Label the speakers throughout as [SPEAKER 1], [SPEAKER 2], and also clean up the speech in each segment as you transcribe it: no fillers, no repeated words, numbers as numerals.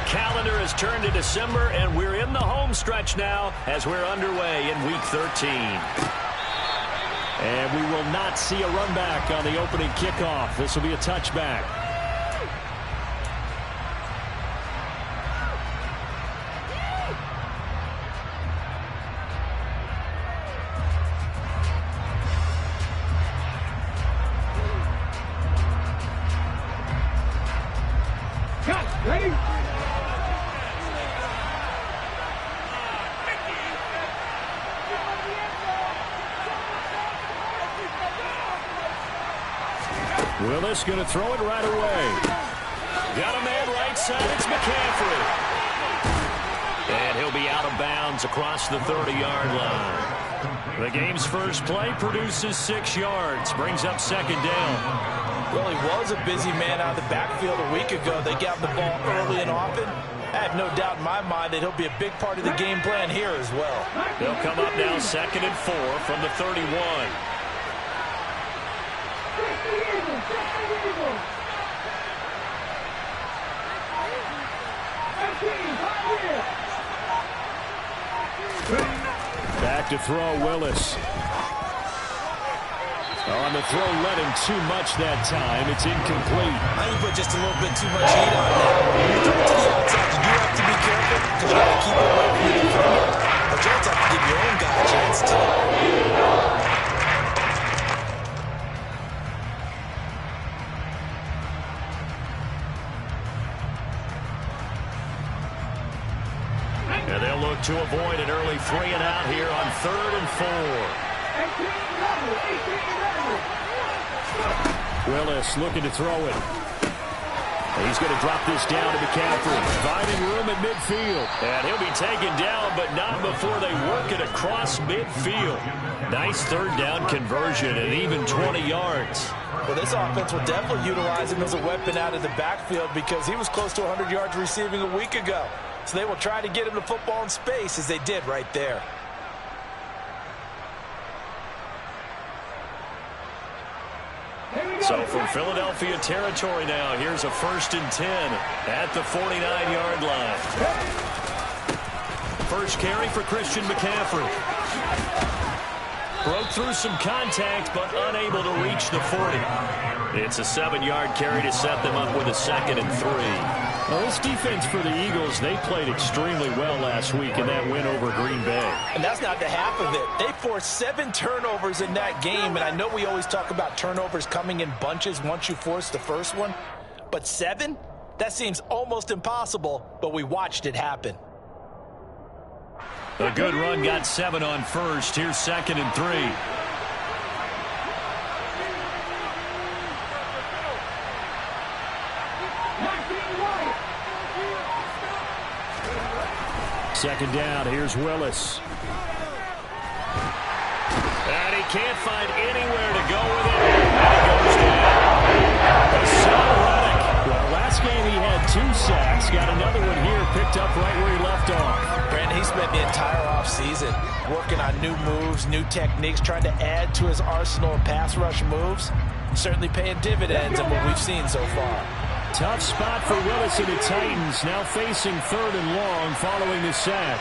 [SPEAKER 1] calendar has turned to December, and we're in the home stretch now as we're underway in Week 13. And we will not see a run back on the opening kickoff. This will be a touchback.
[SPEAKER 2] Ready?
[SPEAKER 1] Willis going to throw it right away. Got a man right side. It's McCaffrey. And he'll be out of bounds across the 30-yard line. The game's first play produces 6 yards. Brings up second down.
[SPEAKER 3] Well, he was a busy man out of the backfield a week ago. They got the ball early and often. I have no doubt in my mind that he'll be a big part of the game plan here as well.
[SPEAKER 1] They'll come up now 2nd and 4 from the 31. Back to throw, Willis. On the throw, led him too much that time. It's incomplete.
[SPEAKER 3] I think you put just a little bit too much heat on that. When you throw it to the outside, you do have to be careful because you got to keep it away from the defender. But you also have to give your own guy a chance to.
[SPEAKER 1] And they'll look to avoid an early 3 and out here on 3rd and 4. Willis looking to throw it. He's going to drop this down to McCaffrey. Finding room at midfield. And he'll be taken down, but not before they work it across midfield. Nice 3rd down conversion and even 20 yards.
[SPEAKER 3] Well, this offense will definitely utilize him as a weapon out of the backfield because he was close to 100 yards receiving a week ago. So they will try to get him the football in space as they did right there.
[SPEAKER 1] So from Philadelphia territory now, here's a 1st and 10 at the 49-yard line. First carry for Christian McCaffrey. Broke through some contact, but unable to reach the 40. It's a 7-yard carry to set them up with a 2nd and 3. Well, this defense for the Eagles, they played extremely well last week in that win over Green Bay.
[SPEAKER 3] And that's not the half of it. They forced 7 turnovers in that game, and I know we always talk about turnovers coming in bunches once you force the first one. But 7? That seems almost impossible, but we watched it happen.
[SPEAKER 1] A good run got 7 on first. Here's 2nd and 3. Second down, here's Willis. And he can't find anywhere to go with it. And he goes down. Hassan Reddick. Well, last game he had 2 sacks. Got another one here, picked up right where he left off.
[SPEAKER 3] Brandon, he spent the entire offseason working on new moves, new techniques, trying to add to his arsenal of pass rush moves. Certainly paying dividends in what we've seen so far.
[SPEAKER 1] Tough spot for Willis and the Titans, now facing 3rd and long following the sack.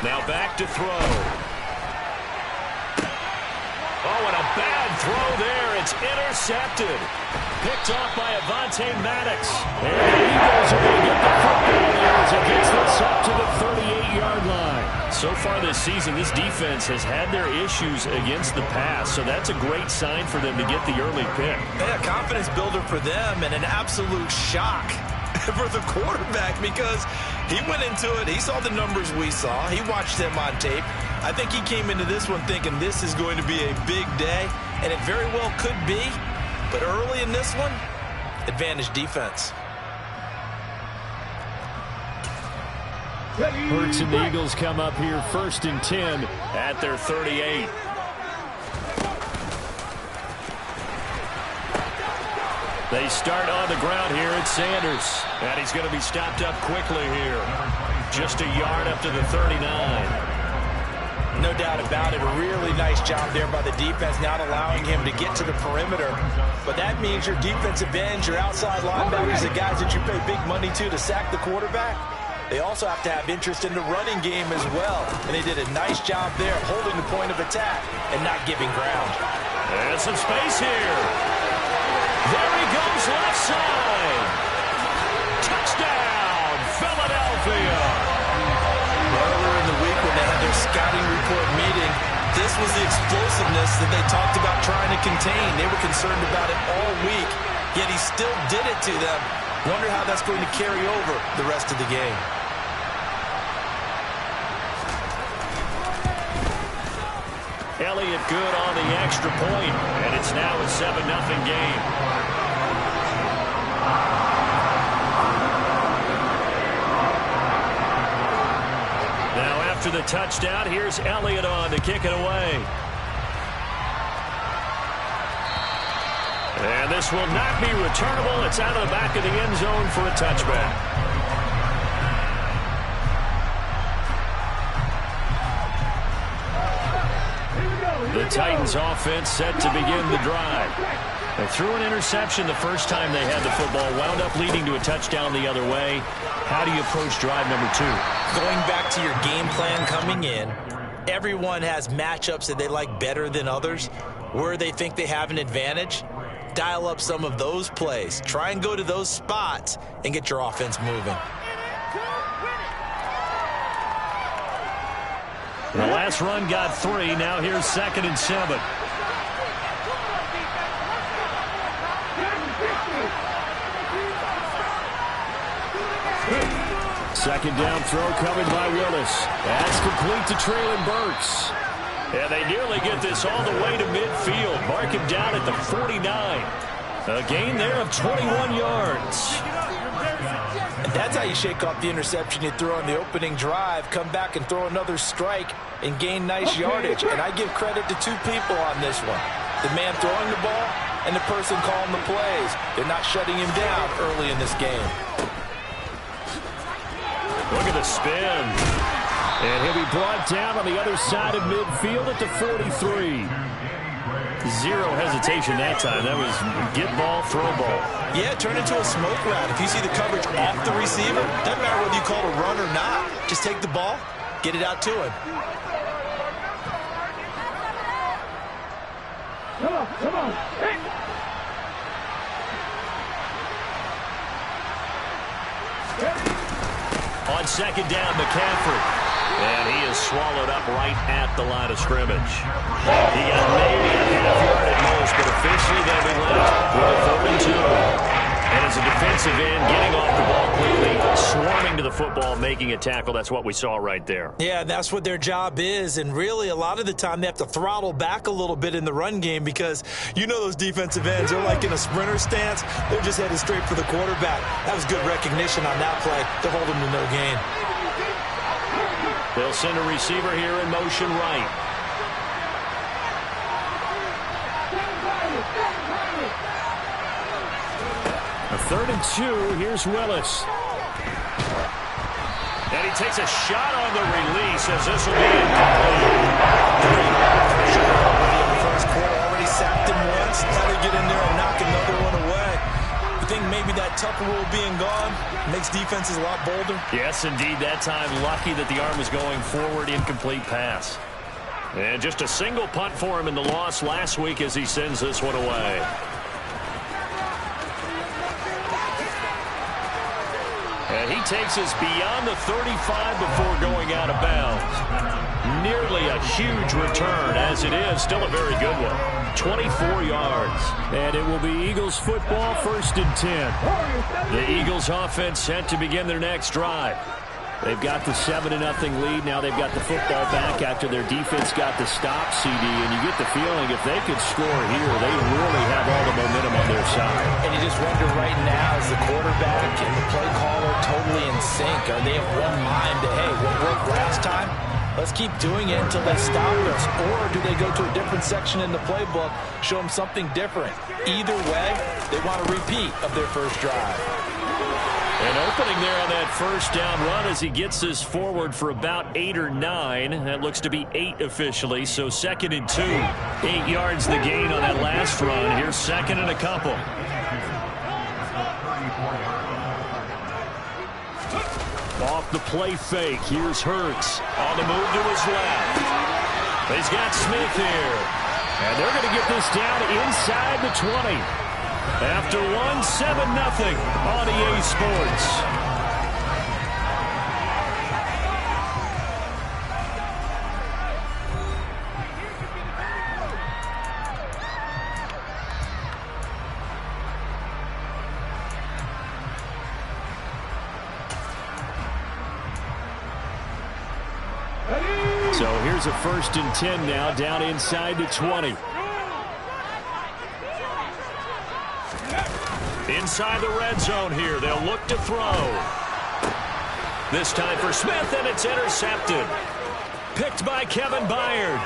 [SPEAKER 1] Now back to throw. Oh, and a bad throw there. It's intercepted. Picked off by Avonte Maddox. And the Eagles are going to get the football there as it gets this up to the 38-yard line. So far this season, this defense has had their issues against the pass, so that's a great sign for them to get the early pick.
[SPEAKER 3] Yeah, confidence builder for them and an absolute shock for the quarterback because he went into it. He saw the numbers we saw. He watched them on tape. I think he came into this one thinking this is going to be a big day, and it very well could be. But early in this one, advantage defense.
[SPEAKER 1] Hurts and the Eagles come up here 1st and 10 at their 38. They start on the ground here at Sanders. And he's going to be stopped up quickly here. Just a yard up to the 39.
[SPEAKER 3] No doubt about it. A really nice job there by the defense, not allowing him to get to the perimeter. But that means your defensive ends, your outside linebackers, the guys that you pay big money to sack the quarterback, they also have to have interest in the running game as well. And they did a nice job there holding the point of attack and not giving ground.
[SPEAKER 1] And some space here. There he goes, left side. Touchdown, Philadelphia.
[SPEAKER 3] Earlier in the week when they had their scouting report meeting, this was the explosiveness that they talked about trying to contain. They were concerned about it all week, yet he still did it to them. Wonder how that's going to carry over the rest of the game.
[SPEAKER 1] Elliott good on the extra point, and it's now a 7-0 game. Now after the touchdown, here's Elliott on to kick it away. And this will not be returnable. It's out of the back of the end zone for a touchback. The Titans offense set to begin the drive. They threw an interception the first time they had the football, wound up leading to a touchdown the other way. How do you approach drive number 2?
[SPEAKER 3] Going back to your game plan coming in, everyone has matchups that they like better than others. Where they think they have an advantage, dial up some of those plays. Try and go to those spots and get your offense moving.
[SPEAKER 1] The last run got 3. Now here's 2nd and 7. Second down throw coming by Willis. That's complete to Traylon Burks. And they nearly get this all the way to midfield. Mark him down at the 49. A gain there of 21 yards.
[SPEAKER 3] And that's how you shake off the interception you threw on the opening drive, come back and throw another strike and gain nice yardage. And I give credit to 2 people on this one. The man throwing the ball and the person calling the plays. They're not shutting him down early in this game.
[SPEAKER 1] Look at the spin. And he'll be brought down on the other side of midfield at the 43. Zero hesitation that time. That was get ball, throw ball.
[SPEAKER 3] Yeah, turn into a smoke route. If you see the coverage off the receiver, doesn't matter whether you call it a run or not. Just take the ball, get it out to him.
[SPEAKER 2] Come on. Hey.
[SPEAKER 1] On second down, McCaffrey. And he is swallowed up right at the line of scrimmage. He got maybe a half yard at most, but officially they'll be left with a 3rd and 2. And as a defensive end, getting off the ball quickly, swarming to the football, making a tackle. That's what we saw right there.
[SPEAKER 3] Yeah, that's what their job is. And really, a lot of the time, they have to throttle back a little bit in the run game because you know those defensive ends, they're like in a sprinter stance. They're just headed straight for the quarterback. That was good recognition on that play to hold him to no gain.
[SPEAKER 1] They'll send a receiver here in motion right. A 3rd and 2. Here's Willis. And he takes a shot on the release as this will be incomplete.
[SPEAKER 3] Pressure in the first quarter. Already sacked him once. Now they get in there and knock another one away. You think maybe that Tucker rule being gone makes defenses a lot bolder?
[SPEAKER 1] Yes, indeed. That time, lucky that the arm was going forward. Incomplete pass. And just a single punt for him in the loss last week as he sends this one away. And he takes us beyond the 35 before going out of bounds. Nearly a huge return, as it is. Still a very good one. 24 yards. And it will be Eagles football, 1st and 10. The Eagles offense set to begin their next drive. They've got the 7-0 lead. Now they've got the football back after their defense got the stop, CD. And you get the feeling if they could score here, they really have all the momentum on their side.
[SPEAKER 3] And you just wonder right now, is the quarterback and the play caller totally in sync? Are they of one mind to, hey, what worked last time? Let's keep doing it until they stop us. Or do they go to a different section in the playbook, show them something different? Either way, they want a repeat of their first drive.
[SPEAKER 1] An opening there on that first down run as he gets this forward for about 8 or 9. That looks to be 8 officially, so 2nd and 2. 8 yards the gain on that last run. Here's 2nd and a couple. Off the play fake. Here's Hurts on the move to his left. He's got Smith here. And they're going to get this down inside the 20. After 7-0 on EA Sports. So here's a 1st and 10 now, down inside the 20. Inside the red zone here, they'll look to throw. This time for Smith, and it's intercepted. Picked by Kevin Byard.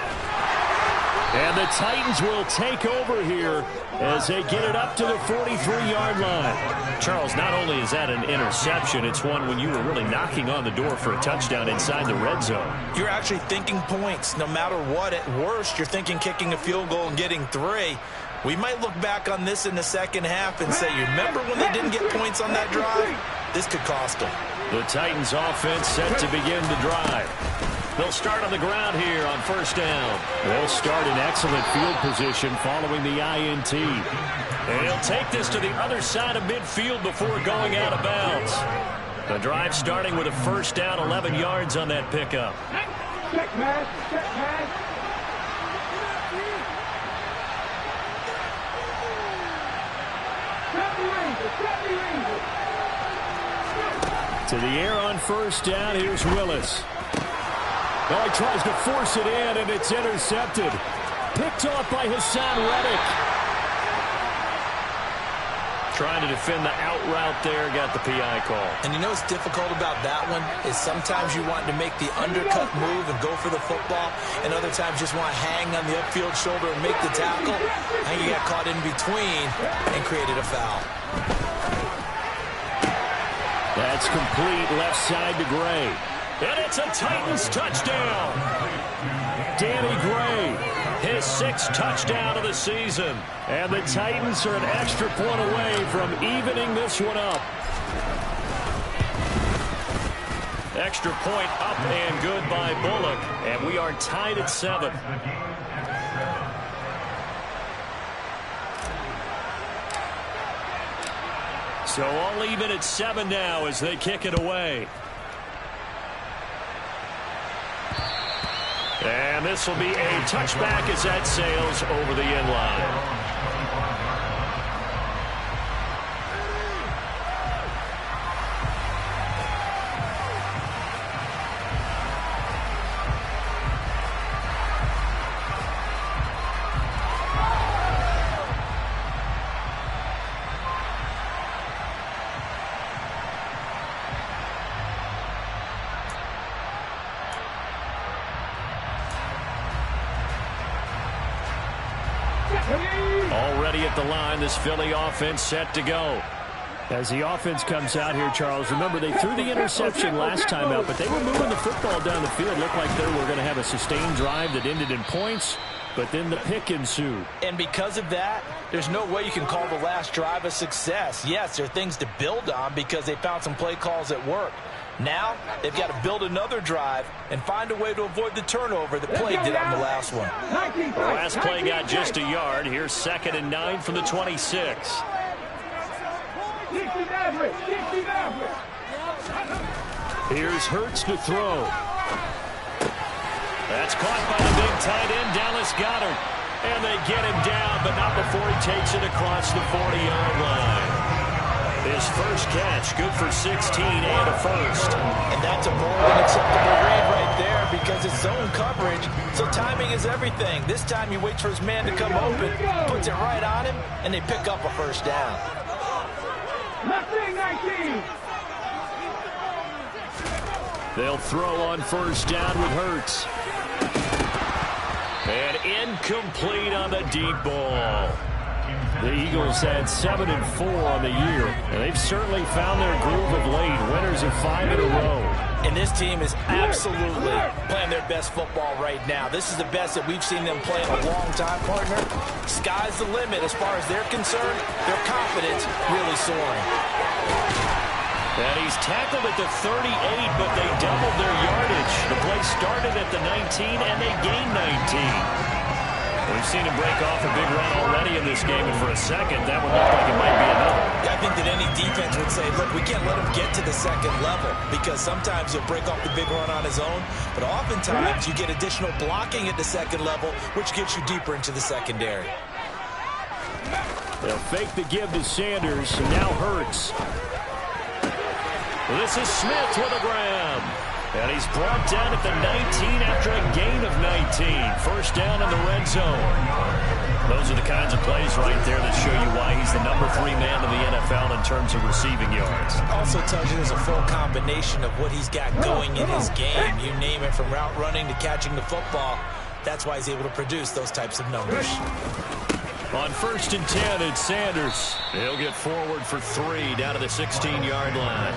[SPEAKER 1] And the Titans will take over here as they get it up to the 43-yard line. Charles, not only is that an interception, it's one when you were really knocking on the door for a touchdown inside the red zone.
[SPEAKER 3] You're actually thinking points. No matter what, at worst, you're thinking kicking a field goal and getting 3. We might look back on this in the second half and say, you remember when they didn't get points on that drive? This could cost them.
[SPEAKER 1] The Titans offense set to begin the drive. They'll start on the ground here on 1st down. They'll start in excellent field position following the INT. And he'll take this to the other side of midfield before going out of bounds. The drive starting with a 1st down, 11 yards on that pickup.
[SPEAKER 2] Check pass, check pass.
[SPEAKER 1] To the air on 1st down, here's Willis. Oh, he tries to force it in, and it's intercepted. Picked off by Hassan Reddick. Trying to defend the out route there, got the PI call.
[SPEAKER 3] And you know what's difficult about that one is sometimes you want to make the undercut move and go for the football, and other times just want to hang on the upfield shoulder and make the tackle. And you got caught in between and created a foul.
[SPEAKER 1] That's complete left side to Gray. And it's a Titans touchdown. Danny Gray, his 6th touchdown of the season. And the Titans are an extra point away from evening this one up. Extra point up and good by Bullock. And we are tied at 7. So all even at 7 now as they kick it away. And this will be a touchback as that sails over the end line. Already at the line, this Philly offense set to go. As the offense comes out here, Charles, remember they threw the interception last time out, but they were moving the football down the field. Looked like they were going to have a sustained drive that ended in points, but then the pick ensued.
[SPEAKER 3] And because of that, there's no way you can call the last drive a success. Yes, there are things to build on because they found some play calls that work. Now, they've got to build another drive and find a way to avoid the turnover that play did on the last one.
[SPEAKER 1] The last play got just a yard. Here's 2nd and 9 from the 26. Here's Hurts to throw. That's caught by the big tight end, Dallas Goedert. And they get him down, but not before he takes it across the 40-yard line. His first catch, good for 16 and a 1st.
[SPEAKER 3] And that's a more than acceptable read right there because it's zone coverage, so timing is everything. This time he waits for his man to come open, puts it right on him, and they pick up a 1st down.
[SPEAKER 1] They'll throw on 1st down with Hurts. And incomplete on the deep ball. The Eagles had 7-4 on the year, and they've certainly found their groove of late. Winners of 5 in a row.
[SPEAKER 3] And this team is absolutely playing their best football right now. This is the best that we've seen them play in a long time, partner. Sky's the limit as far as they're concerned. Their confidence really soaring.
[SPEAKER 1] And he's tackled at the 38, but they doubled their yardage. The play started at the 19, and they gained 19. We've seen him break off a big run already in this game, and for a second, that would look like it might be another.
[SPEAKER 3] I think that any defense would say, look, we can't let him get to the second level, because sometimes he'll break off the big run on his own, but oftentimes you get additional blocking at the second level, which gets you deeper into the secondary.
[SPEAKER 1] They'll fake the give to Sanders, and now Hurts. This is Smith with a grab. And he's brought down at the 19 after a gain of 19. First down in the red zone. Those are the kinds of plays right there that show you why he's the number 3 man in the NFL in terms of receiving yards.
[SPEAKER 3] Also tells you there's a full combination of what he's got going in his game. You name it, from route running to catching the football. That's why he's able to produce those types of numbers.
[SPEAKER 1] On 1st and 10, it's Sanders. He'll get forward for 3 down to the 16-yard line.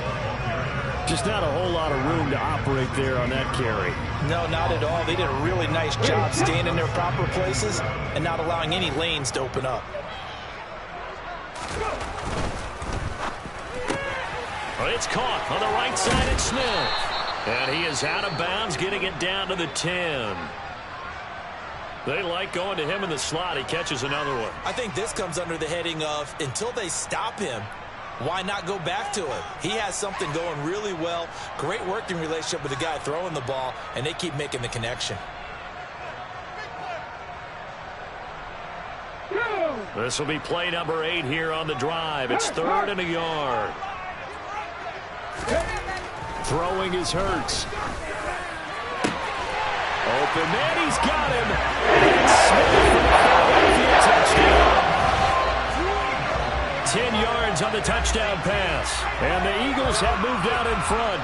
[SPEAKER 1] Just not a whole lot of room to operate there on that carry.
[SPEAKER 3] No, not at all. They did a really nice job staying in their proper places and not allowing any lanes to open up.
[SPEAKER 1] Well, it's caught on the right side at Smith. And he is out of bounds, getting it down to the 10. They like going to him in the slot. He catches another one.
[SPEAKER 3] I think this comes under the heading of, until they stop him, why not go back to it? He has something going really well. Great working relationship with the guy throwing the ball, and they keep making the connection.
[SPEAKER 1] This will be play number 8 here on the drive. It's 3rd and a yard. Throwing is Hurts. Open man, he's got him. And Smith for the Philadelphia touchdown. 10 yards on the touchdown pass. And the Eagles have moved out in front.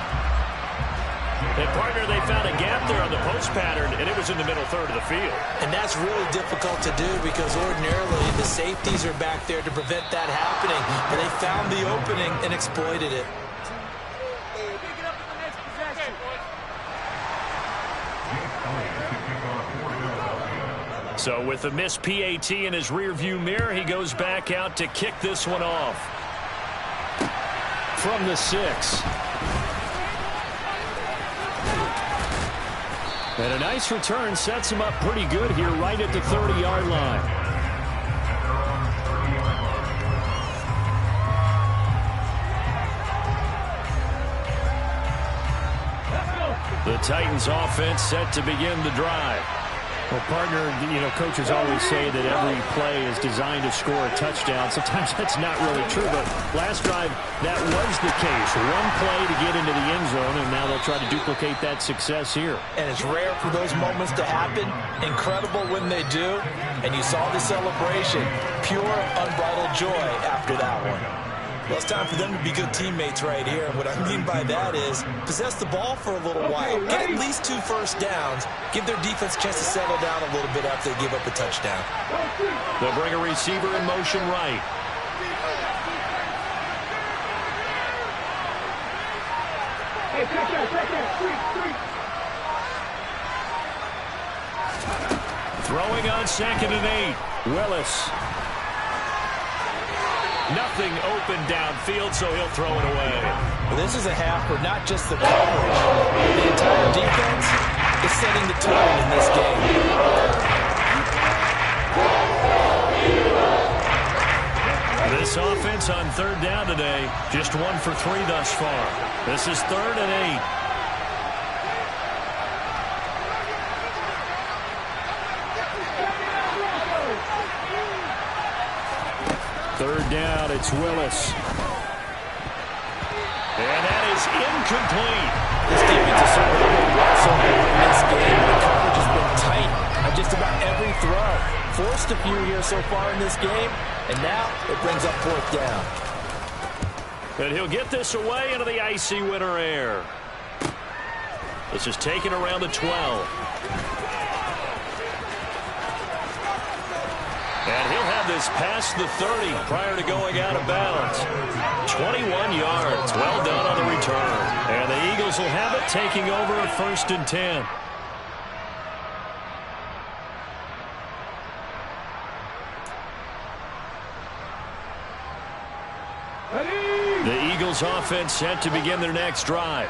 [SPEAKER 1] And, partner, they found a gap there on the post pattern, and it was in the middle third of the field.
[SPEAKER 3] And that's really difficult to do because ordinarily the safeties are back there to prevent that happening. But they found the opening and exploited it.
[SPEAKER 1] So with a missed PAT in his rearview mirror, he goes back out to kick this one off. From the 6. And a nice return sets him up pretty good here right at the 30-yard line. The Titans offense set to begin the drive. Well, partner, coaches always say that every play is designed to score a touchdown. Sometimes that's not really true, but last drive, that was the case. One play to get into the end zone, and now they'll try to duplicate that success here.
[SPEAKER 3] And it's rare for those moments to happen. Incredible when they do. And you saw the celebration. Pure, unbridled joy after that one. Well, it's time for them to be good teammates right here. And what I mean by that is possess the ball for a little while. Get at least 2 first downs. Give their defense a chance to settle down a little bit after they give up a touchdown.
[SPEAKER 1] They'll bring a receiver in motion right. Throwing on 2nd and 8. Willis. Nothing open downfield, so he'll throw it away.
[SPEAKER 3] Well, this is a half where not just the coverage, the entire defense is setting the tone in this game.
[SPEAKER 1] This offense on 3rd down today, just 1 for 3 thus far. This is 3rd and 8. Third down, it's Willis. And that is incomplete.
[SPEAKER 3] This defense has certainly been well so far in this game. The coverage has been tight on just about every throw. Forced a few here so far in this game, and now it brings up 4th down.
[SPEAKER 1] And he'll get this away into the icy winter air. This is taken around the 12. And he'll have is past the 30 prior to going out of bounds. 21 yards. Well done on the return. And the Eagles will have it, taking over at 1st and 10. The Eagles offense set to begin their next drive.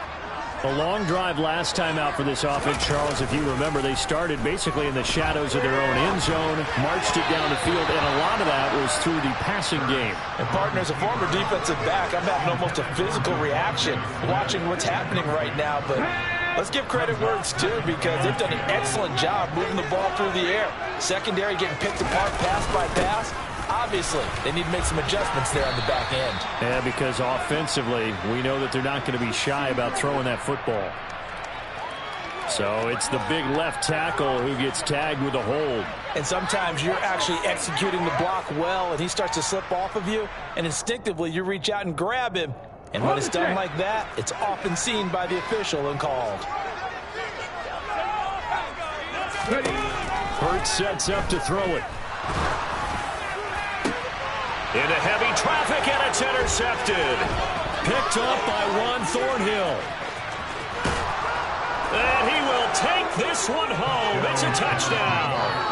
[SPEAKER 1] A long drive last time out for this offense, Charles. If you remember, they started basically in the shadows of their own end zone, marched it down the field, and a lot of that was through the passing game.
[SPEAKER 3] And, partner, as a former defensive back, I'm having almost a physical reaction watching what's happening right now. But let's give credit where it's due, because they've done an excellent job moving the ball through the air. Secondary getting picked apart pass by pass. Obviously, they need to make some adjustments there on the back end.
[SPEAKER 1] Yeah, because offensively, we know that they're not going to be shy about throwing that football. So it's the big left tackle who gets tagged with a hold.
[SPEAKER 3] And sometimes you're actually executing the block well, and he starts to slip off of you, and instinctively you reach out and grab him. And when it's done like that, it's often seen by the official and called.
[SPEAKER 1] Hurts sets up to throw it. Into heavy traffic, and it's intercepted. Picked up by Juan Thornhill. And he will take this one home. It's a touchdown.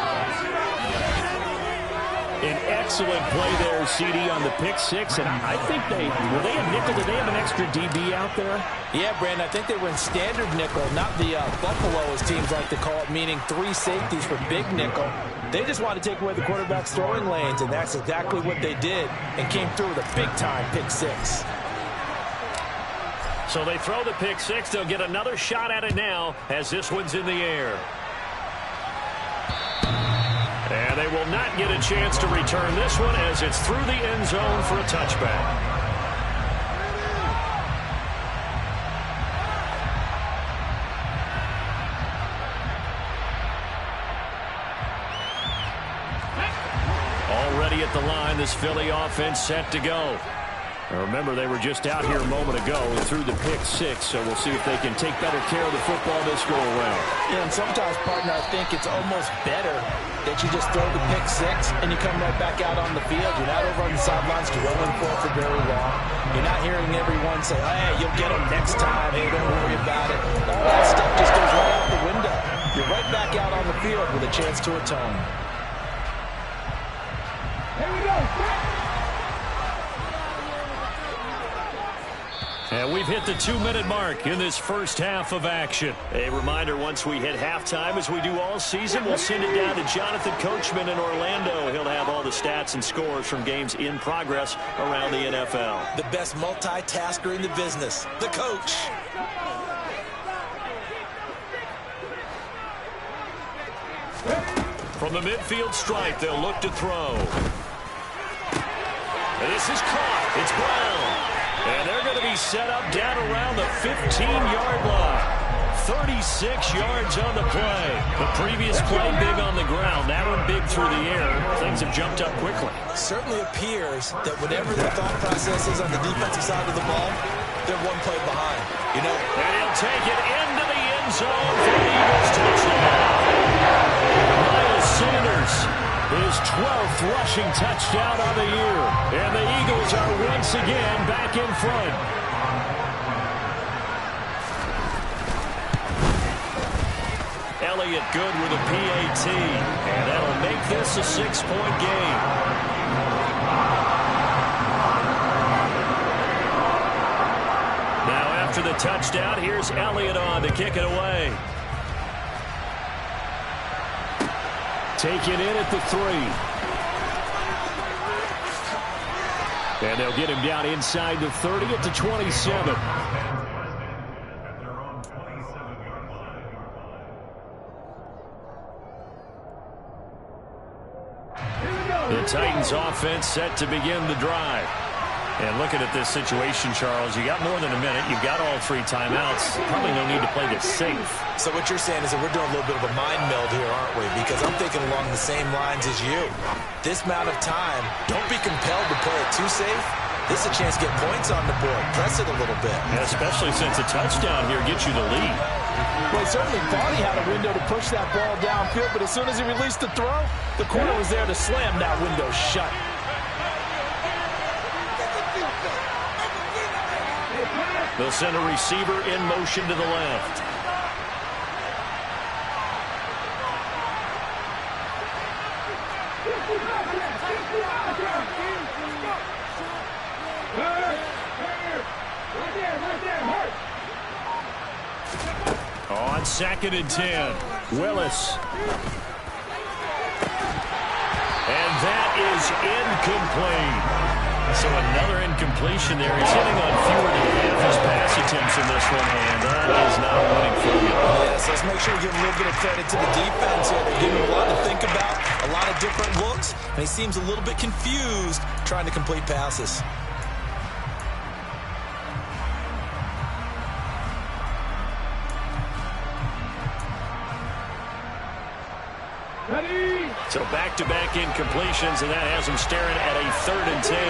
[SPEAKER 1] An excellent play there, CD, on the pick six. And I think were they a nickel? Did they have an extra DB out there?
[SPEAKER 3] Yeah, Brandon, I think they were in standard nickel, not the Buffalo, as teams like to call it, meaning 3 safeties for big nickel. They just want to take away the quarterback's throwing lanes, and that's exactly what they did, and came through with a big-time pick six.
[SPEAKER 1] So they throw the pick six. They'll get another shot at it now as this one's in the air. And they will not get a chance to return this one as it's through the end zone for a touchback. Already at the line, this Philly offense set to go. Now remember, they were just out here a moment ago and threw the pick six, so we'll see if they can take better care of the football this go around.
[SPEAKER 3] Yeah, and sometimes, partner, I think it's almost better that you just throw the pick six and you come right back out on the field. You're not over on the sidelines drilling for very long. You're not hearing everyone say, hey, you'll get them next time. Hey, don't worry about it. All that stuff just goes right out the window. You're right back out on the field with a chance to atone.
[SPEAKER 2] Here we go.
[SPEAKER 1] And we've hit the 2-minute mark in this first half of action. A reminder, once we hit halftime, as we do all season, we'll send it down to Jonathan Coachman in Orlando. He'll have all the stats and scores from games in progress around the NFL.
[SPEAKER 3] The best multitasker in the business, the coach.
[SPEAKER 1] From the midfield stripe, they'll look to throw. And this is caught. It's Brown. And they're going to be set up down around the 15-yard line. 36 yards on the play. The previous play big on the ground. That one big through the air. Things have jumped up quickly.
[SPEAKER 3] It certainly appears that whatever their thought process is on the defensive side of the ball, they're one play behind. You know,
[SPEAKER 1] and he'll take it into the end zone for the Eagles touchdown. Miles Sanders, his 12th rushing touchdown on the year. And the Eagles are once again back in front. Elliott good with a PAT. And that'll make this a 6-point game. Now after the touchdown, here's Elliott on to kick it away. Taken in at the 3. And they'll get him down inside the 30 at the 27. The Titans offense set to begin the drive. And looking at this situation, Charles, you got more than a minute. You've got all 3 timeouts. Probably no need to play this safe.
[SPEAKER 3] So what you're saying is that we're doing a little bit of a mind meld here, aren't we? Because I'm thinking along the same lines as you. This amount of time, don't be compelled to play it too safe. This is a chance to get points on the board. Press it a little bit.
[SPEAKER 1] Yeah, especially since a touchdown here gets you the lead.
[SPEAKER 4] Well, he certainly thought he had a window to push that ball downfield, but as soon as he released the throw, the corner was there to slam that window shut.
[SPEAKER 1] They'll send a receiver in motion to the left. On 2nd and 10, Willis. And that is incomplete. So another incompletion there. He's hitting on fewer than half his pass attempts in this one, and that is not winning formula.
[SPEAKER 3] Yes, let's make sure we give a little bit of credit to the defense here. They're giving him a lot to think about, a lot of different looks, and he seems a little bit confused trying to complete passes.
[SPEAKER 1] So back-to-back incompletions, and that has him staring at a 3rd and 10.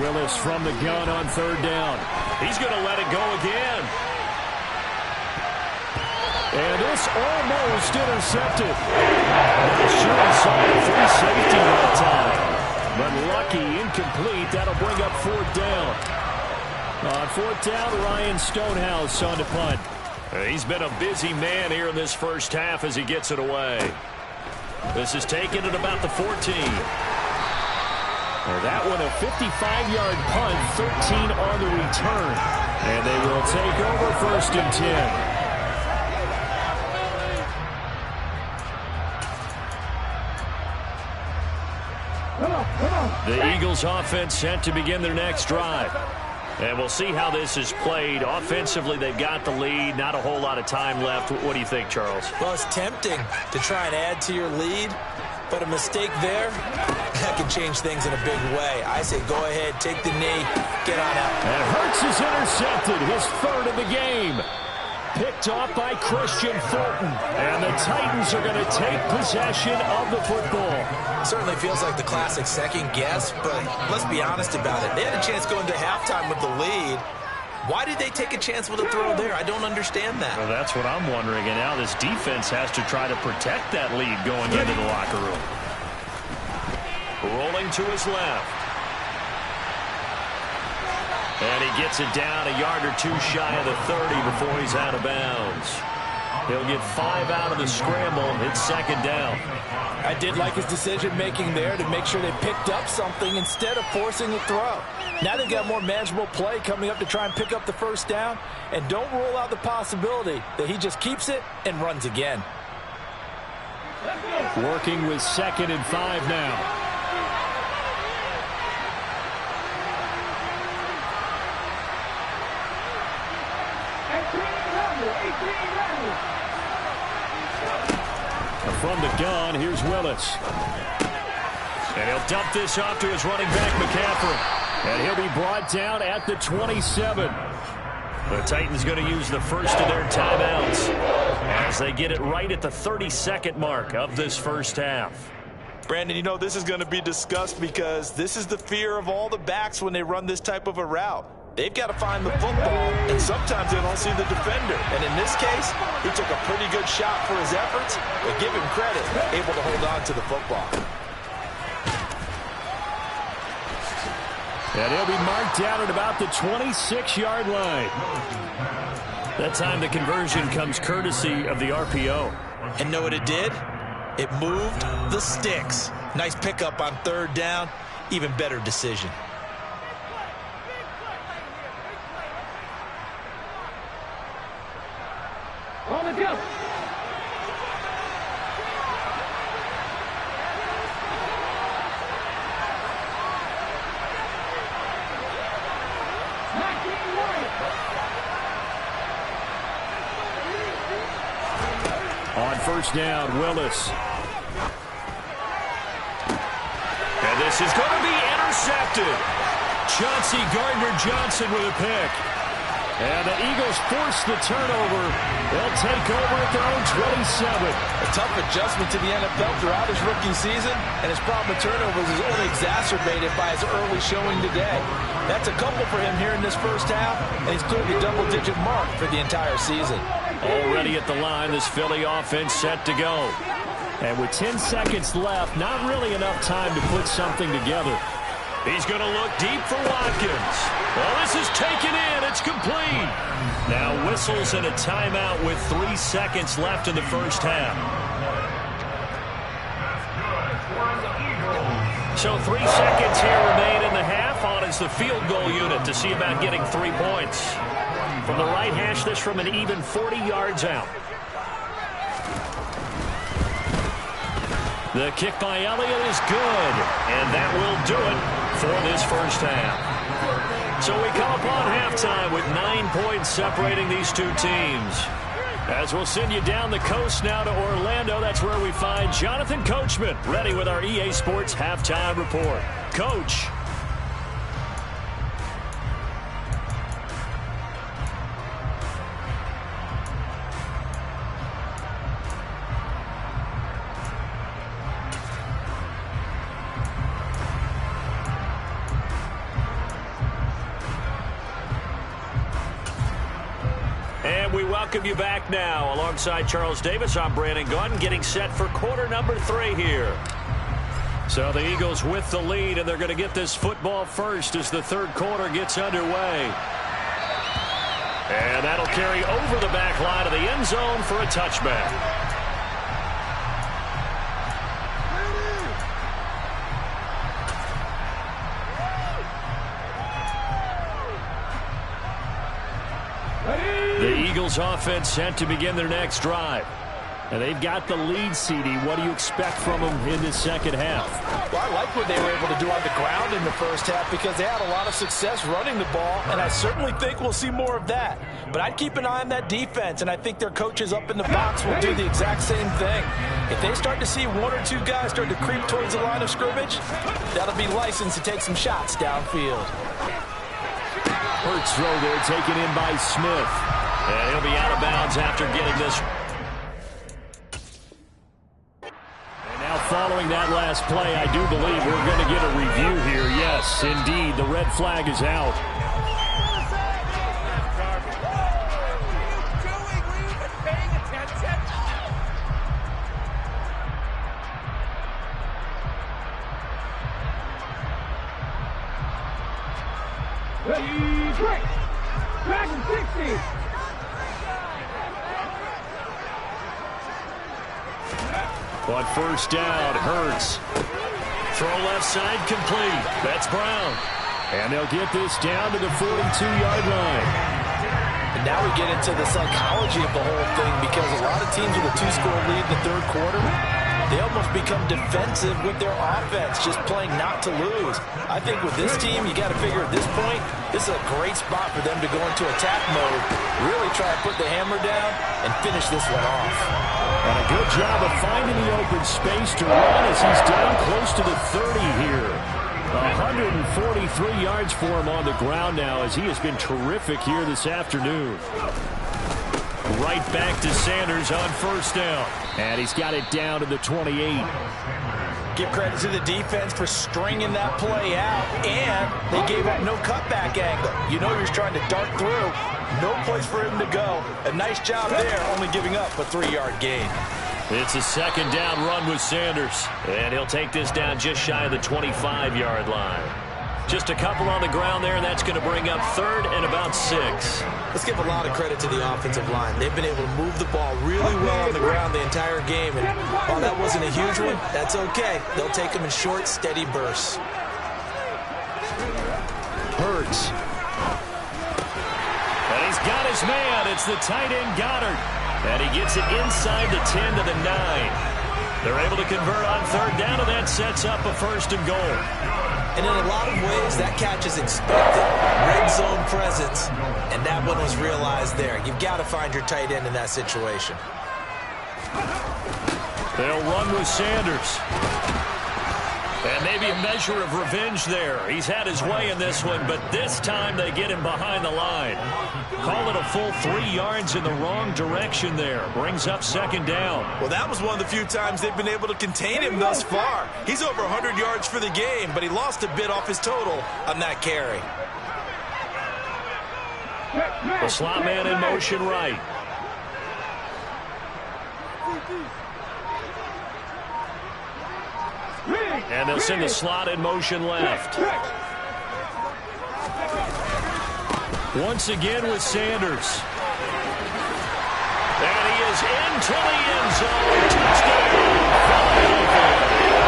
[SPEAKER 1] Willis from the gun on 3rd down. He's going to let it go again. And this almost intercepted. Not sure he saw the free safety that time. But lucky, incomplete. That'll bring up 4th down. On 4th down, Ryan Stonehouse on to punt. He's been a busy man here in this first half as he gets it away. This is taken at about the 14. That one a 55-yard punt, 13 on the return. And they will take over 1st and 10. The Eagles offense set to begin their next drive. And we'll see how this is played. Offensively, they've got the lead. Not a whole lot of time left. What do you think, Charles?
[SPEAKER 3] Well, it's tempting to try and add to your lead, but a mistake there, that can change things in a big way. I say go ahead, take the knee, get on out.
[SPEAKER 1] And Hurts is intercepted, his 3rd of the game. Picked off by Christian Fulton. And the Titans are going to take possession of the football.
[SPEAKER 3] Certainly feels like the classic second guess, but let's be honest about it. They had a chance going to halftime with the lead. Why did they take a chance with a throw there? I don't understand that.
[SPEAKER 1] Well, that's what I'm wondering. And now this defense has to try to protect that lead going into the locker room. Rolling to his left. And he gets it down a yard or 2 shy of the 30 before he's out of bounds. He'll get 5 out of the scramble. It's 2nd down.
[SPEAKER 4] I did like his decision-making there to make sure they picked up something instead of forcing the throw. Now they've got more manageable play coming up to try and pick up the 1st down. And don't rule out the possibility that he just keeps it and runs again.
[SPEAKER 1] Working with 2nd and 5 now. From the gun, here's Willis. And he'll dump this off to his running back, McCaffrey. And he'll be brought down at the 27. The Titans going to use the first of their timeouts as they get it right at the 32nd mark of this first half.
[SPEAKER 3] Brandon, you know, this is going to be discussed because this is the fear of all the backs when they run this type of a route. They've got to find the football, and sometimes they don't see the defender. And in this case, he took a pretty good shot for his efforts, but give him credit, able to hold on to the football.
[SPEAKER 1] And he'll be marked down at about the 26-yard line. That time the conversion comes courtesy of the RPO.
[SPEAKER 3] And know what it did? It moved the sticks. Nice pickup on 3rd down. Even better decision.
[SPEAKER 2] On the jump.
[SPEAKER 1] On 1st down, Willis. And this is going to be intercepted. Chauncey Gardner-Johnson with a pick. And the Eagles force the turnover. They'll take over at their own 27.
[SPEAKER 4] A tough adjustment to the NFL throughout his rookie season, and his problem with turnovers is only exacerbated by his early showing today. That's a couple for him here in this first half, and he's cleared the double-digit mark for the entire season.
[SPEAKER 1] Already at the line, this Philly offense set to go. And with 10 seconds left, not really enough time to put something together. He's going to look deep for Watkins. Well, this is taken in. It's complete. Now whistles and a timeout with 3 seconds left in the first half. So 3 seconds here remain in the half. On is the field goal unit to see about getting 3 points. From the right hash, this from an even 40 yards out. The kick by Elliott is good, and that will do it for this first half. So we come upon halftime with 9 points separating these two teams. As we'll send you down the coast now to Orlando, that's where we find Jonathan Coachman, ready with our EA Sports Halftime Report. Coach. And we welcome you back now. Alongside Charles Davis, I'm Brandon Gaudin, getting set for quarter number 3 here. So the Eagles with the lead, and they're going to get this football first as the third quarter gets underway. And that'll carry over the back line of the end zone for a touchback. The Eagles offense set to begin their next drive. And they've got the lead, CD. What do you expect from them in this second half?
[SPEAKER 4] Well, I like what they were able to do on the ground in the first half because they had a lot of success running the ball, and I certainly think we'll see more of that. But I'd keep an eye on that defense, and I think their coaches up in the box will do the exact same thing. If they start to see 1 or 2 guys start to creep towards the line of scrimmage, that'll be licensed to take some shots downfield.
[SPEAKER 1] Hurts throw there taken in by Smith. And he'll be out of bounds after getting this. And now following that last play, I do believe we're going to get a review here. Yes, indeed, the red flag is out.
[SPEAKER 2] Back in 60.
[SPEAKER 1] On first down, Hurts. Throw left side complete. That's Brown. And they'll get this down to the 42-yard line.
[SPEAKER 4] And now we get into the psychology of the whole thing because a lot of teams with a 2-score lead in the third quarter, they almost become defensive with their offense, just playing not to lose. I think with this team, you got to figure at this point, this is a great spot for them to go into attack mode, really try to put the hammer down and finish this one off.
[SPEAKER 1] And a good job of finding the open space to run as he's down close to the 30 here. 143 yards for him on the ground now as he has been terrific here this afternoon. Right back to Sanders on first down. And he's got it down to the 28.
[SPEAKER 4] Give credit to the defense for stringing that play out, and they gave up no cutback angle. You know you're trying to dart through. No place for him to go. A nice job there, only giving up a 3-yard gain.
[SPEAKER 1] It's a second down run with Sanders. And he'll take this down just shy of the 25-yard line. Just a couple on the ground there, and that's going to bring up third and about 6.
[SPEAKER 3] Let's give a lot of credit to the offensive line. They've been able to move the ball really well on the ground the entire game. And while that wasn't a huge one, that's okay. They'll take them in short, steady bursts.
[SPEAKER 1] Hurts. And he's got his man. It's the tight end Goddard. And he gets it inside the 10 to the 9. They're able to convert on third down, and that sets up a first and goal.
[SPEAKER 3] And in a lot of ways, that catch is expected. Red zone presence, and that one was realized there. You've got to find your tight end in that situation.
[SPEAKER 1] They'll run with Sanders. And maybe maybe a measure of revenge there. He's had his way in this one, but this time they get him behind the line. Call it a full 3 yards in the wrong direction there. Brings up second down.
[SPEAKER 3] Well, that was one of the few times they've been able to contain him thus far. He's over 100 yards for the game, but he lost a bit off his total on that carry.
[SPEAKER 1] The slot man in motion right. And they'll send the slot in motion left. Once again with Sanders. And he is into the end zone. Touchdown, Philadelphia.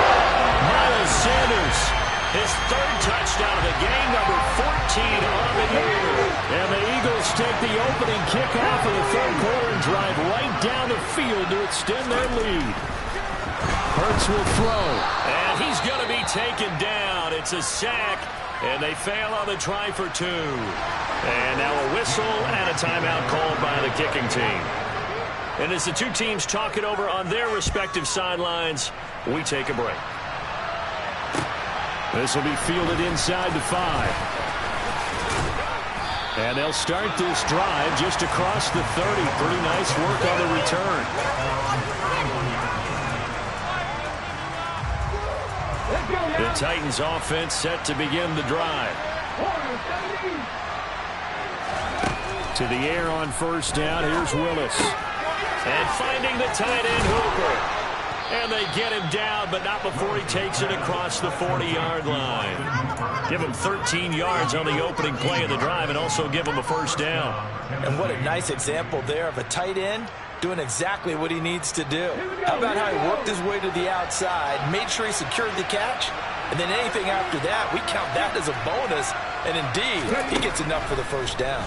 [SPEAKER 1] Miles Sanders, his 3rd touchdown of the game, number 14 on the year. And the Eagles take the opening kickoff of the 3rd quarter and drive right down the field to extend their lead. Hurts will throw, and he's going to be taken down. It's a sack, and they fail on the try for 2. And now a whistle and a timeout called by the kicking team. And as the two teams talk it over on their respective sidelines, we take a break. This will be fielded inside the 5. And they'll start this drive just across the 30. Pretty nice work on the return. The Titans offense set to begin the drive. To the air on first down. Here's Willis. And finding the tight end Hooper. And they get him down, but not before he takes it across the 40-yard line. Give him 13 yards on the opening play of the drive and also give him a first down.
[SPEAKER 4] And what a nice example there of a tight end doing exactly what he needs to do. How about how he worked his way to the outside, made sure he secured the catch, and then anything after that, we count that as a bonus. And indeed, he gets enough for the first down.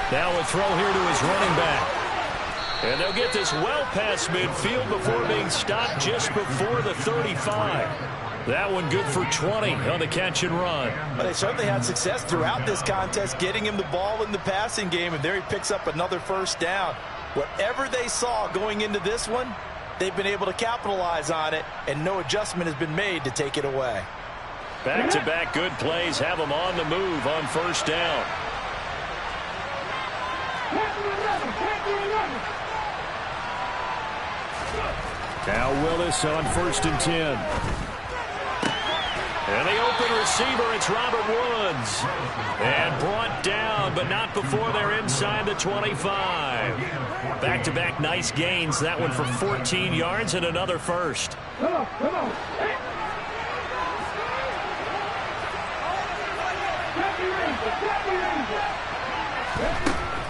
[SPEAKER 1] Now a throw here to his running back. And they'll get this well past midfield before being stopped just before the 35. That one good for 20 on the catch and run.
[SPEAKER 4] But they certainly had success throughout this contest, getting him the ball in the passing game, and there he picks up another first down. Whatever they saw going into this one, they've been able to capitalize on it, and no adjustment has been made to take it away.
[SPEAKER 1] Back-to-back good plays have them on the move on first down. Now Willis on 1st and 10. And the open receiver, it's Robert Woods. And brought down, but not before they're inside the 25. Back-to-back nice gains. That one for 14 yards and another first.
[SPEAKER 2] Come on, come on.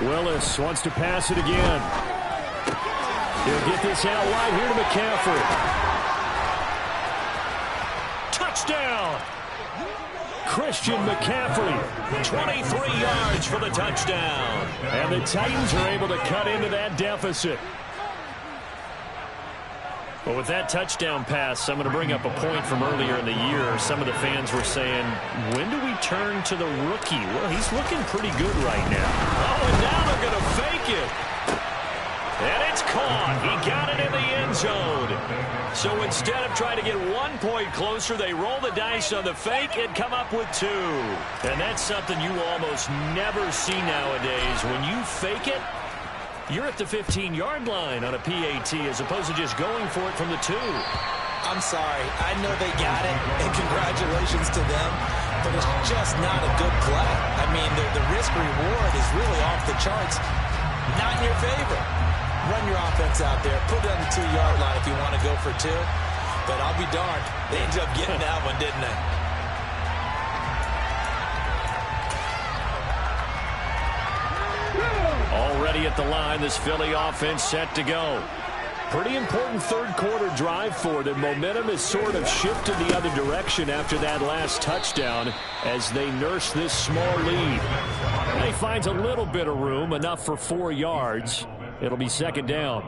[SPEAKER 1] Willis wants to pass it again. He'll get this out wide here to McCaffrey. Touchdown! Christian McCaffrey, 23 yards for the touchdown. And the Titans are able to cut into that deficit. Well, with that touchdown pass, I'm going to bring up a point from earlier in the year. Some of the fans were saying, when do we turn to the rookie? Well, he's looking pretty good right now. Oh, and now they're going to fake it. And it's caught. He got it in the end zone. So instead of trying to get 1 point closer, they roll the dice on the fake and come up with 2. And that's something you almost never see nowadays. When you fake it, you're at the 15-yard line on a PAT as opposed to just going for it from the 2.
[SPEAKER 4] I'm sorry. I know they got it, and congratulations to them, but it's just not a good play. I mean, the risk-reward is really off the charts. Not in your favor. Run your offense out there. Put it on the 2-yard line if you want to go for 2. But I'll be darned. They ended up getting that one, didn't they?
[SPEAKER 1] Already at the line, this Philly offense set to go. Pretty important third quarter drive for them. Momentum has sort of shifted the other direction after that last touchdown as they nurse this small lead. And he finds a little bit of room, enough for 4 yards. It'll be second down.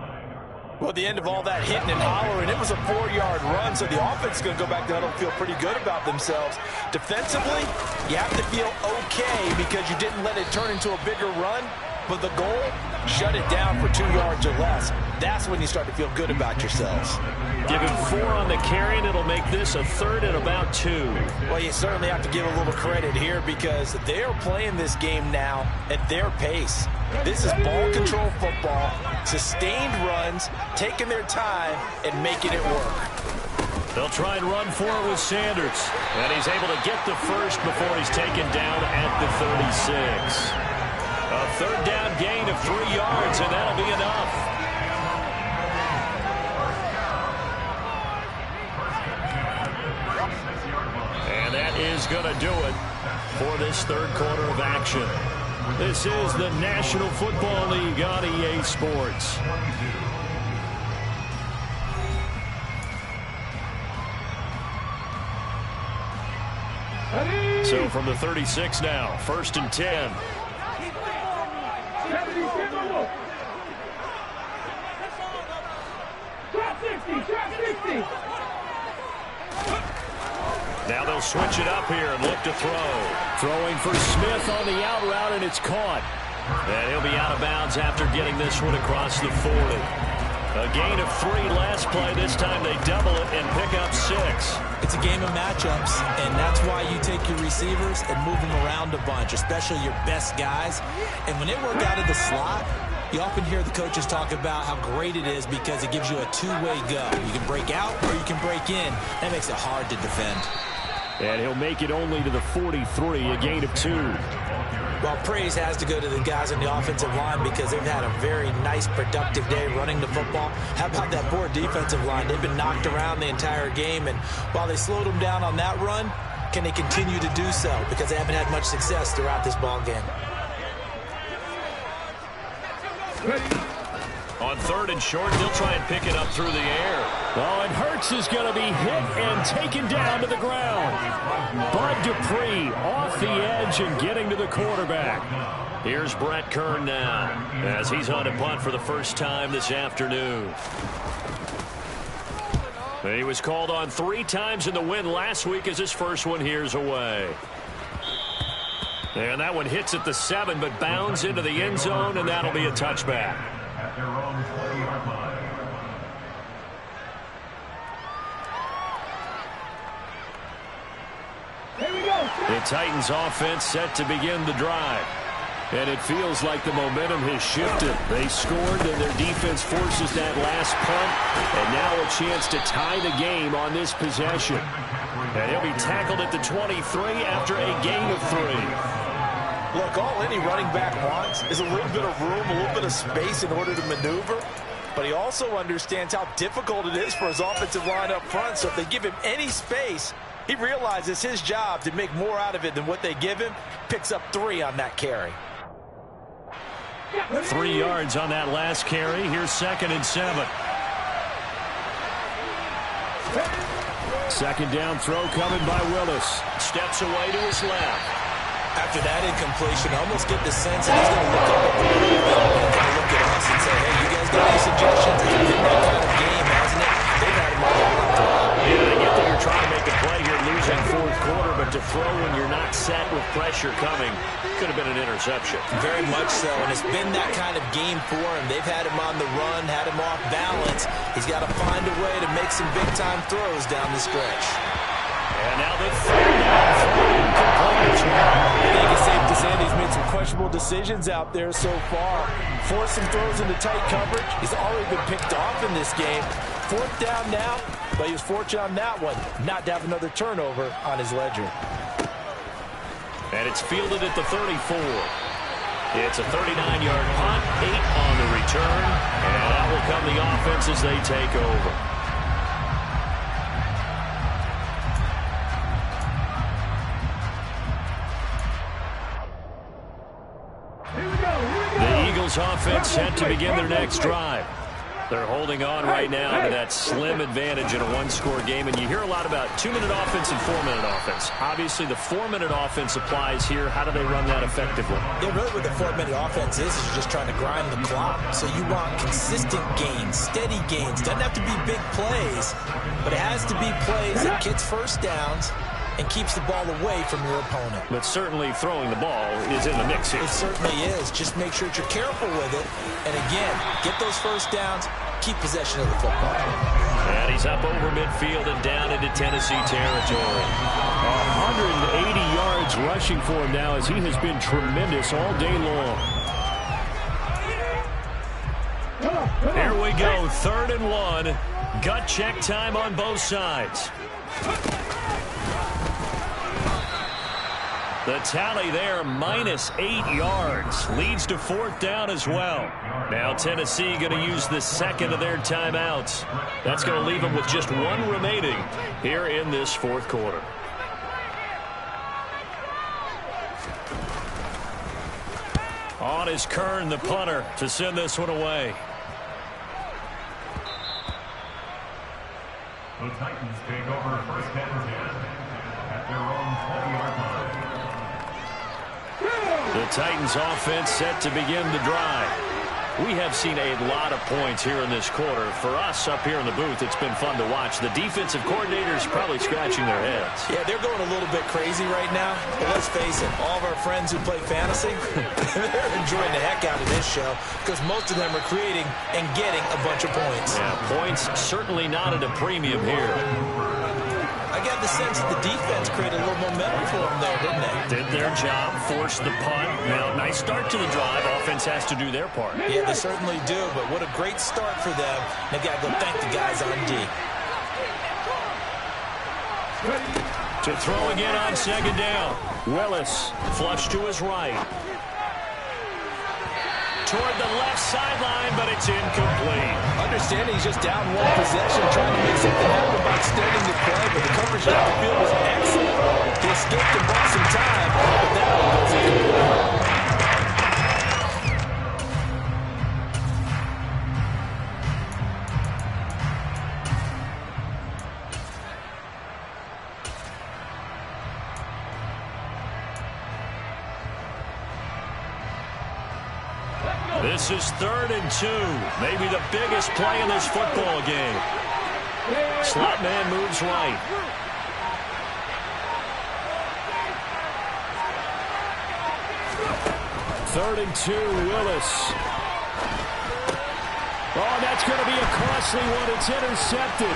[SPEAKER 4] Well, at the end of all that hitting and hollering, it was a 4-yard run, so the offense is going to go back to huddle and feel pretty good about themselves. Defensively, you have to feel okay because you didn't let it turn into a bigger run, but the goal, shut it down for 2 yards or less. That's when you start to feel good about yourselves.
[SPEAKER 1] Give him 4 on on the carry, and it'll make this a 3rd and about 2.
[SPEAKER 4] Well, you certainly have to give a little credit here because they are playing this game now at their pace. This is ball control football, sustained runs, taking their time, and making it work.
[SPEAKER 1] They'll try and run for it with Sanders. And he's able to get the first before he's taken down at the 36. A 3rd down gain of 3 yards, and that'll be enough. And that is going to do it for this 3rd quarter of action. This is the National Football League on EA Sports. So from the 36 now, 1st and 10. Now they'll switch it up here and look to throw. Throwing for Smith on the out route, and it's caught. And he'll be out of bounds after getting this one across the 40. A gain of 3 last play. This time they double it and pick up 6.
[SPEAKER 4] It's a game of matchups, and that's why you take your receivers and move them around a bunch, especially your best guys. And when they work out of the slot, you often hear the coaches talk about how great it is because it gives you a two-way go. You can break out or you can break in. That makes it hard to defend.
[SPEAKER 1] And he'll make it only to the 43, a gain of 2.
[SPEAKER 4] Well, praise has to go to the guys on the offensive line because they've had a very nice, productive day running the football. How about that poor defensive line? They've been knocked around the entire game, and while they slowed them down on that run, can they continue to do so? Because they haven't had much success throughout this ball game.
[SPEAKER 1] On 3rd and short, they'll try and pick it up through the air. Oh, and Hurts is going to be hit and taken down to the ground. Bud Dupree off the edge and getting to the quarterback. Here's Brett Kern now as he's on a punt for the first time this afternoon. He was called on 3 times in the win last week as his first one here's away. And that one hits at the 7 but bounds into the end zone, and that'll be a touchback. The Titans offense set to begin the drive. And it feels like the momentum has shifted. They scored and their defense forces that last punt. And now a chance to tie the game on this possession. And he'll be tackled at the 23 after a gain of 3.
[SPEAKER 4] Look, all any running back wants is a little bit of room, a little bit of space in order to maneuver. But he also understands how difficult it is for his offensive line up front. So if they give him any space, he realizes his job to make more out of it than what they give him. Picks up 3 on that carry.
[SPEAKER 1] 3 yards on that last carry. Here's 2nd and 7. 2nd down throw coming by Willis. Steps away to his left.
[SPEAKER 4] After that incompletion, I almost get the sense that he's going to look up at the and kind of look at us and say, hey, you guys got any suggestions? It's been that kind of game, hasn't it? They've had him all over.
[SPEAKER 1] Yeah, I get that you're trying to make a play here, losing 4th quarter, but to throw when you're not set with pressure coming could have been an interception.
[SPEAKER 4] Very much so, and it's been that kind of game for him. They've had him on the run, had him off balance. He's got to find a way to make some big-time throws down the stretch.
[SPEAKER 1] And now the 3rd down throw incomplete.
[SPEAKER 4] I think it's safe to say that he's made some questionable decisions out there so far. Forced some throws into tight coverage. He's already been picked off in this game. 4th down now, but he was fortunate on that one not to have another turnover on his ledger.
[SPEAKER 1] And it's fielded at the 34. It's a 39-yard punt, 8 on the return, and that will come the offense as they take over. The Eagles offense set to begin their next drive. They're holding on right now to that slim advantage in a 1-score game. And you hear a lot about 2-minute offense and 4-minute offense. Obviously, the 4-minute offense applies here. How do they run that effectively?
[SPEAKER 4] Yeah, really what the 4-minute offense is you're just trying to grind the clock. So you want consistent gains, steady gains. Doesn't have to be big plays, but it has to be plays that gets first downs and keeps the ball away from your opponent.
[SPEAKER 1] But certainly throwing the ball is in the mix here.
[SPEAKER 4] It certainly is. Just make sure that you're careful with it. And again, get those first downs, keep possession of the football.
[SPEAKER 1] And he's up over midfield and down into Tennessee territory.
[SPEAKER 5] 180 yards rushing for him now as he has been tremendous all day long.
[SPEAKER 1] Here we go, 3rd and 1. Gut check time on both sides. The tally there, -8 yards. Leads to 4th down as well. Now Tennessee going to use the second of their timeouts. That's going to leave them with just 1 remaining here in this 4th quarter. On is Kern, the punter, to send this one away.
[SPEAKER 6] The Titans take over first and 10 at their own 20-yard line.
[SPEAKER 1] The Titans offense set to begin the drive. We have seen a lot of points here in this quarter. For us up here in the booth, it's been fun to watch. The defensive coordinators probably scratching their heads.
[SPEAKER 3] Yeah, they're going a little bit crazy right now. But let's face it, all of our friends who play fantasy, they're enjoying the heck out of this show because most of them are creating and getting a bunch of points.
[SPEAKER 1] Yeah, points certainly not at a premium here.
[SPEAKER 3] I got the sense that the defense created a little momentum for them there, didn't they?
[SPEAKER 1] Did their job, forced the punt. Now, nice start to the drive. Offense has to do their part.
[SPEAKER 3] Yeah, they certainly do, but what a great start for them. They've got to go thank the guys on D.
[SPEAKER 1] To throw again on 2nd down. Willis, flush to his right. Toward the left sideline, but it's incomplete.
[SPEAKER 4] Understanding he's just down 1 possession, trying to make something happen by extending the play, but the coverage out the field was excellent. He escaped and bought some time, but that one goes incomplete.
[SPEAKER 1] This is 3rd and 2. Maybe the biggest play in this football game. Slot man moves right.
[SPEAKER 5] Third and 2, Willis. Oh, that's going to be a costly one. It's intercepted.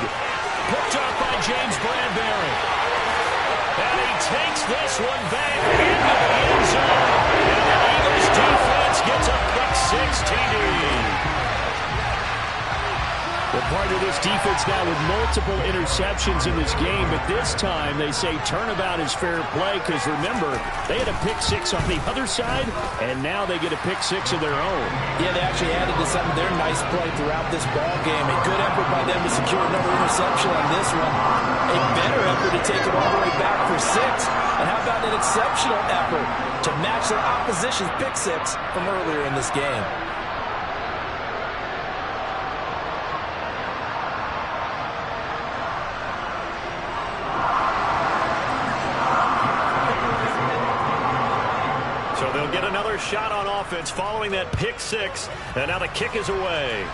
[SPEAKER 1] Picked up by James Bradbury. And he takes this one back into the end zone. And the Eagles defense gets a pick-6 TD.
[SPEAKER 5] Well, part of this defense now with multiple interceptions in this game, but this time they say turnabout is fair play because, remember, they had a pick-6 on the other side, and now they get a pick-6 of their own.
[SPEAKER 4] Yeah, they actually added to some of their nice play throughout this ball game. A good effort by them to secure another interception on this one. A better effort to take it all the way back for 6. And how about an exceptional effort to match their opposition's pick-6 from earlier in this game?
[SPEAKER 1] Shot on offense following that pick-6, and now the kick is away.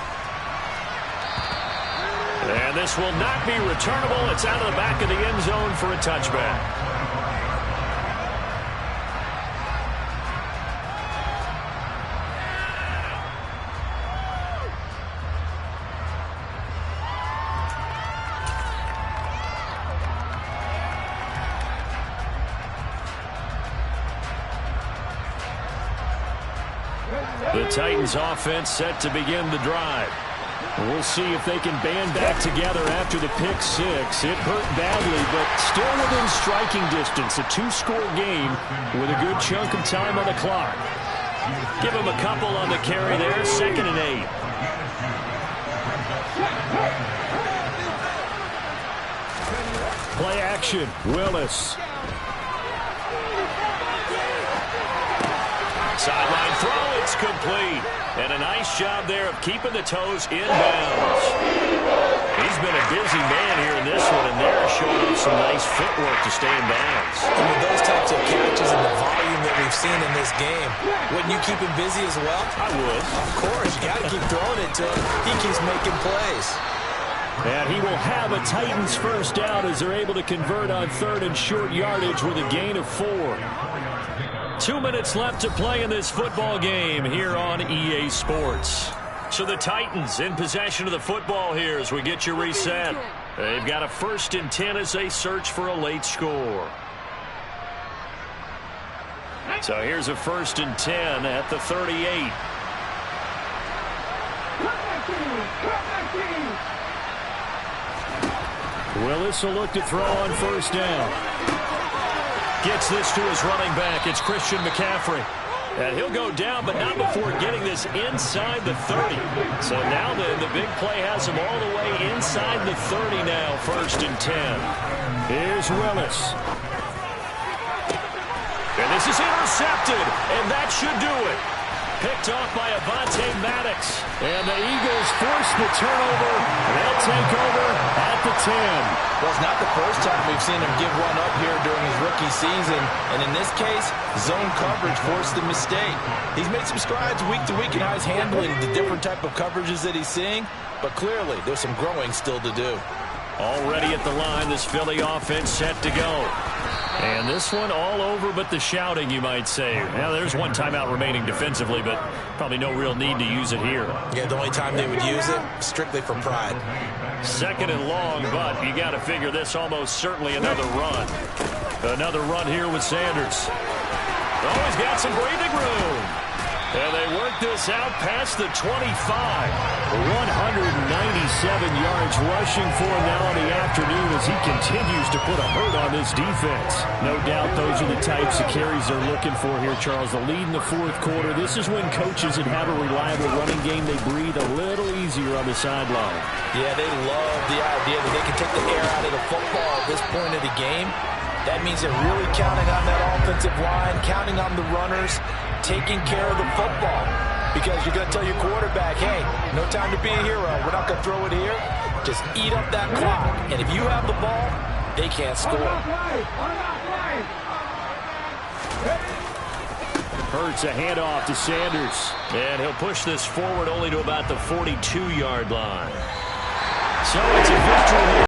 [SPEAKER 1] And this will not be returnable. It's out of the back of the end zone for a touchback. The Titans offense set to begin the drive.
[SPEAKER 5] We'll see if they can band back together after the pick-6. It hurt badly, but still within striking distance. A 2-score game with a good chunk of time on the clock.
[SPEAKER 1] Give him a couple on the carry there. 2nd and 8.
[SPEAKER 5] Play action. Willis.
[SPEAKER 1] Sideline throw, it's complete. And a nice job there of keeping the toes inbounds. He's been a busy man here in this one, and they're showing up some nice footwork to stay in bounds.
[SPEAKER 3] And with those types of catches and the volume that we've seen in this game, wouldn't you keep him busy as well?
[SPEAKER 1] I would.
[SPEAKER 3] Of course, you got to keep throwing it to him. He keeps making plays.
[SPEAKER 5] And he will have a Titans first down as they're able to convert on 3rd and short yardage with a gain of 4.
[SPEAKER 1] 2 minutes left to play in this football game here on EA Sports. So the Titans in possession of the football here as we get you reset. They've got a 1st and 10 as they search for a late score. So here's a 1st and 10 at the 38.
[SPEAKER 5] Willis will look to throw on 1st down.
[SPEAKER 1] Gets this to his running back. It's Christian McCaffrey. And he'll go down, but not before getting this inside the 30. So now the big play has him all the way inside the 30 now, 1st and 10.
[SPEAKER 5] Here's Willis.
[SPEAKER 1] And this is intercepted, and that should do it. Picked off by Maddox.
[SPEAKER 5] And the Eagles force the turnover. They'll take over at the 10.
[SPEAKER 3] Well, it's not the first time we've seen him give one up here during his rookie season. And in this case, zone coverage forced the mistake. He's made some strides week to week in how he's handling the different type of coverages that he's seeing. But clearly, there's some growing still to do.
[SPEAKER 1] Already at the line, this Philly offense set to go. And this one all over but the shouting, you might say. Now, there's one timeout remaining defensively, but probably no real need to use it here.
[SPEAKER 3] Yeah, the only time they would use it, strictly for pride.
[SPEAKER 1] 2nd and long, but you got to figure this almost certainly another run. Another run here with Sanders. Oh, he's got some breathing room. And they work this out past the 25.
[SPEAKER 5] 197 yards rushing for him now in the afternoon as he continues to put a hurt on this defense. No doubt those are the types of carries they're looking for here, Charles. The lead in the 4th quarter. This is when coaches that have a reliable running game, they breathe a little easier on the sideline.
[SPEAKER 3] Yeah, they love the idea that they can take the air out of the football at this point of the game. That means they're really counting on that offensive line, counting on the runners, taking care of the football. Because you're going to tell your quarterback, hey, no time to be a hero. We're not going to throw it here. Just eat up that clock. And if you have the ball, they can't score.
[SPEAKER 5] Hurts a handoff to Sanders.
[SPEAKER 1] And he'll push this forward only to about the 42-yard line. So it's a victory.